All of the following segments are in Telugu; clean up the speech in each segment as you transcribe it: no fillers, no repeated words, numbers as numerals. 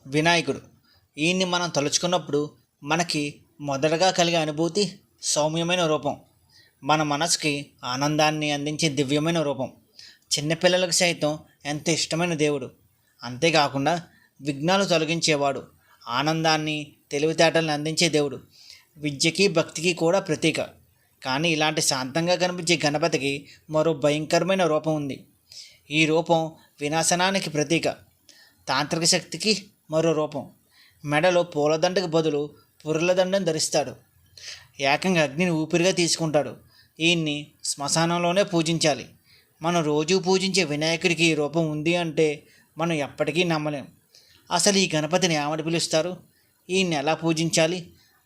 వినాయకుడు. ఈయన్ని మనం తలుచుకున్నప్పుడు మనకి మొదటగా కలిగే అనుభూతి సౌమ్యమైన రూపం. మన మనసుకి ఆనందాన్ని అందించే దివ్యమైన రూపం. చిన్నపిల్లలకు సైతం ఎంత ఇష్టమైన దేవుడు. అంతేకాకుండా విఘ్నాలు తొలగించేవాడు. ఆనందాన్ని, తెలివితేటల్ని అందించే దేవుడు. విద్యకి, భక్తికి కూడా ప్రతీక. కానీ ఇలాంటి శాంతంగా కనిపించే గణపతికి మరో భయంకరమైన రూపం ఉంది. ఈ రూపం వినాశనానికి ప్రతీక. తాంత్రిక శక్తికి మరో రూపం. మెడలో పూలదండకు బదులు పుర్రెలదండను ధరిస్తాడు. ఏకంగా అగ్నిని ఊపిరిగా తీసుకుంటాడు. ఈయన్ని శ్మశానంలోనే పూజించాలి. మనం రోజూ పూజించే వినాయకుడికి ఈ రూపం ఉంది అంటే మనం ఎప్పటికీ నమ్మలేం. అసలు ఈ గణపతిని ఏమని పిలుస్తారు? ఈయన్ని ఎలా పూజించాలి?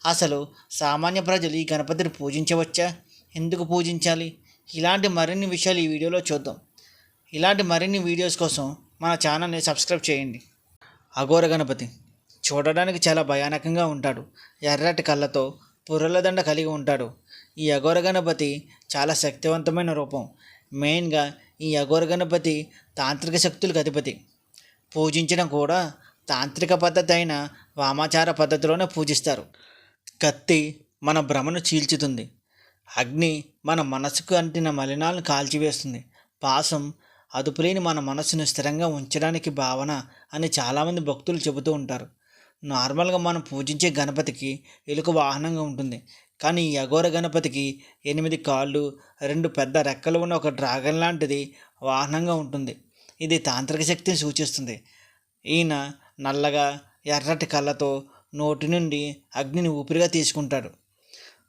అసలు సామాన్య ప్రజలు ఈ గణపతిని పూజించవచ్చా? ఎందుకు పూజించాలి? ఇలాంటి మరిన్ని విషయాలు ఈ వీడియోలో చూద్దాం. ఇలాంటి మరిన్ని వీడియోస్ కోసం మన ఛానల్ని సబ్స్క్రైబ్ చేయండి. అఘోర గణపతి చూడడానికి చాలా భయానకంగా ఉంటాడు. ఎర్రటి కళ్ళతో పుర్రెల కలిగి ఉంటాడు. ఈ అఘోర గణపతి చాలా శక్తివంతమైన రూపం. మెయిన్గా ఈ అఘోర గణపతి తాంత్రిక శక్తులకు అధిపతి. పూజించడం కూడా తాంత్రిక పద్ధతి అయిన వామాచార పద్ధతిలోనే పూజిస్తారు. కత్తి మన భ్రమను చీల్చుతుంది. అగ్ని మన మనసుకు అంటిన మలినాలను కాల్చివేస్తుంది. పాసం అదుపులేని మన మనసును స్థిరంగా ఉంచడానికి భావన అని చాలామంది భక్తులు చెబుతూ ఉంటారు. నార్మల్గా మనం పూజించే గణపతికి ఎలుక వాహనంగా ఉంటుంది. కానీ ఈ అఘోర గణపతికి 8 కాళ్ళు, 2 పెద్ద రెక్కలు ఉన్న ఒక డ్రాగన్ లాంటిది వాహనంగా ఉంటుంది. ఇది తాంత్రిక శక్తిని సూచిస్తుంది. ఈయన నల్లగా ఎర్రటి కళ్ళతో నోటి నుండి అగ్నిని ఊపిరిగా తీసుకుంటాడు.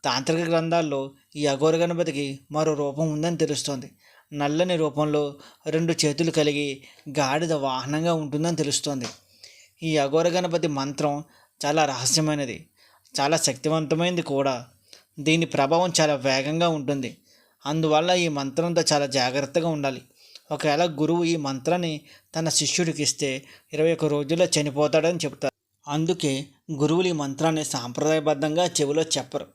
తాంత్రిక గ్రంథాల్లో ఈ అఘోర గణపతికి మరో రూపం ఉందని తెలుస్తోంది. నల్లని రూపంలో 2 చేతులు కలిగి గాడిద వాహనంగా ఉంటుందని తెలుస్తోంది. ఈ అఘోర గణపతి మంత్రం చాలా రహస్యమైనది, చాలా శక్తివంతమైనది కూడా. దీని ప్రభావం చాలా వేగంగా ఉంటుంది. అందువల్ల ఈ మంత్రంతో చాలా జాగ్రత్తగా ఉండాలి. ఒకవేళ గురువు ఈ మంత్రాన్ని తన శిష్యుడికి ఇస్తే 21 రోజుల్లో చనిపోతాడని చెప్తారు. అందుకే గురువులు ఈ మంత్రాన్ని సాంప్రదాయబద్ధంగా చెవిలో చెప్పరు.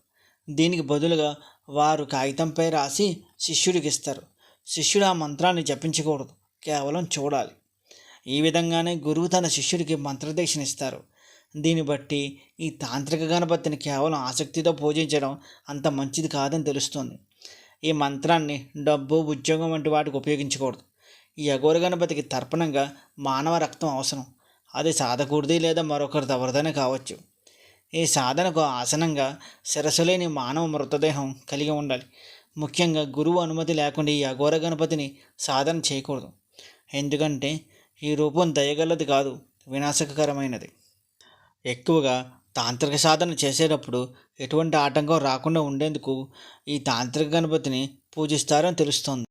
దీనికి బదులుగా వారు కాగితంపై రాసి శిష్యుడికి ఇస్తారు. శిష్యుడు ఆ మంత్రాన్ని జపించకూడదు, కేవలం చూడాలి. ఈ విధంగానే గురువు తన శిష్యుడికి మంత్రదీక్షనిస్తారు. దీన్ని బట్టి ఈ తాంత్రిక గణపతిని కేవలం ఆసక్తితో పూజించడం అంత మంచిది కాదని తెలుస్తుంది. ఈ మంత్రాన్ని డబ్బు, ఉద్యోగం వంటి వాటికి ఉపయోగించకూడదు. ఈ అఘోర గణపతికి తర్పణంగా మానవ రక్తం అవసరం. అది సాధకుడిది లేదా మరొకరిది ఎవరిదైనా కావచ్చు. ఈ సాధనకు ఆసనంగా శిరస్సు లేని మానవ మృతదేహం కలిగి ఉండాలి. ముఖ్యంగా గురువు అనుమతి లేకుండా ఈ అఘోర గణపతిని సాధన చేయకూడదు. ఎందుకంటే ఈ రూపం దయగలది కాదు, వినాశకరమైనది. ఎక్కువగా తాంత్రిక సాధన చేసేటప్పుడు ఎటువంటి ఆటంకం రాకుండా ఉండేందుకు ఈ తాంత్రిక గణపతిని పూజిస్తారని తెలుస్తోంది.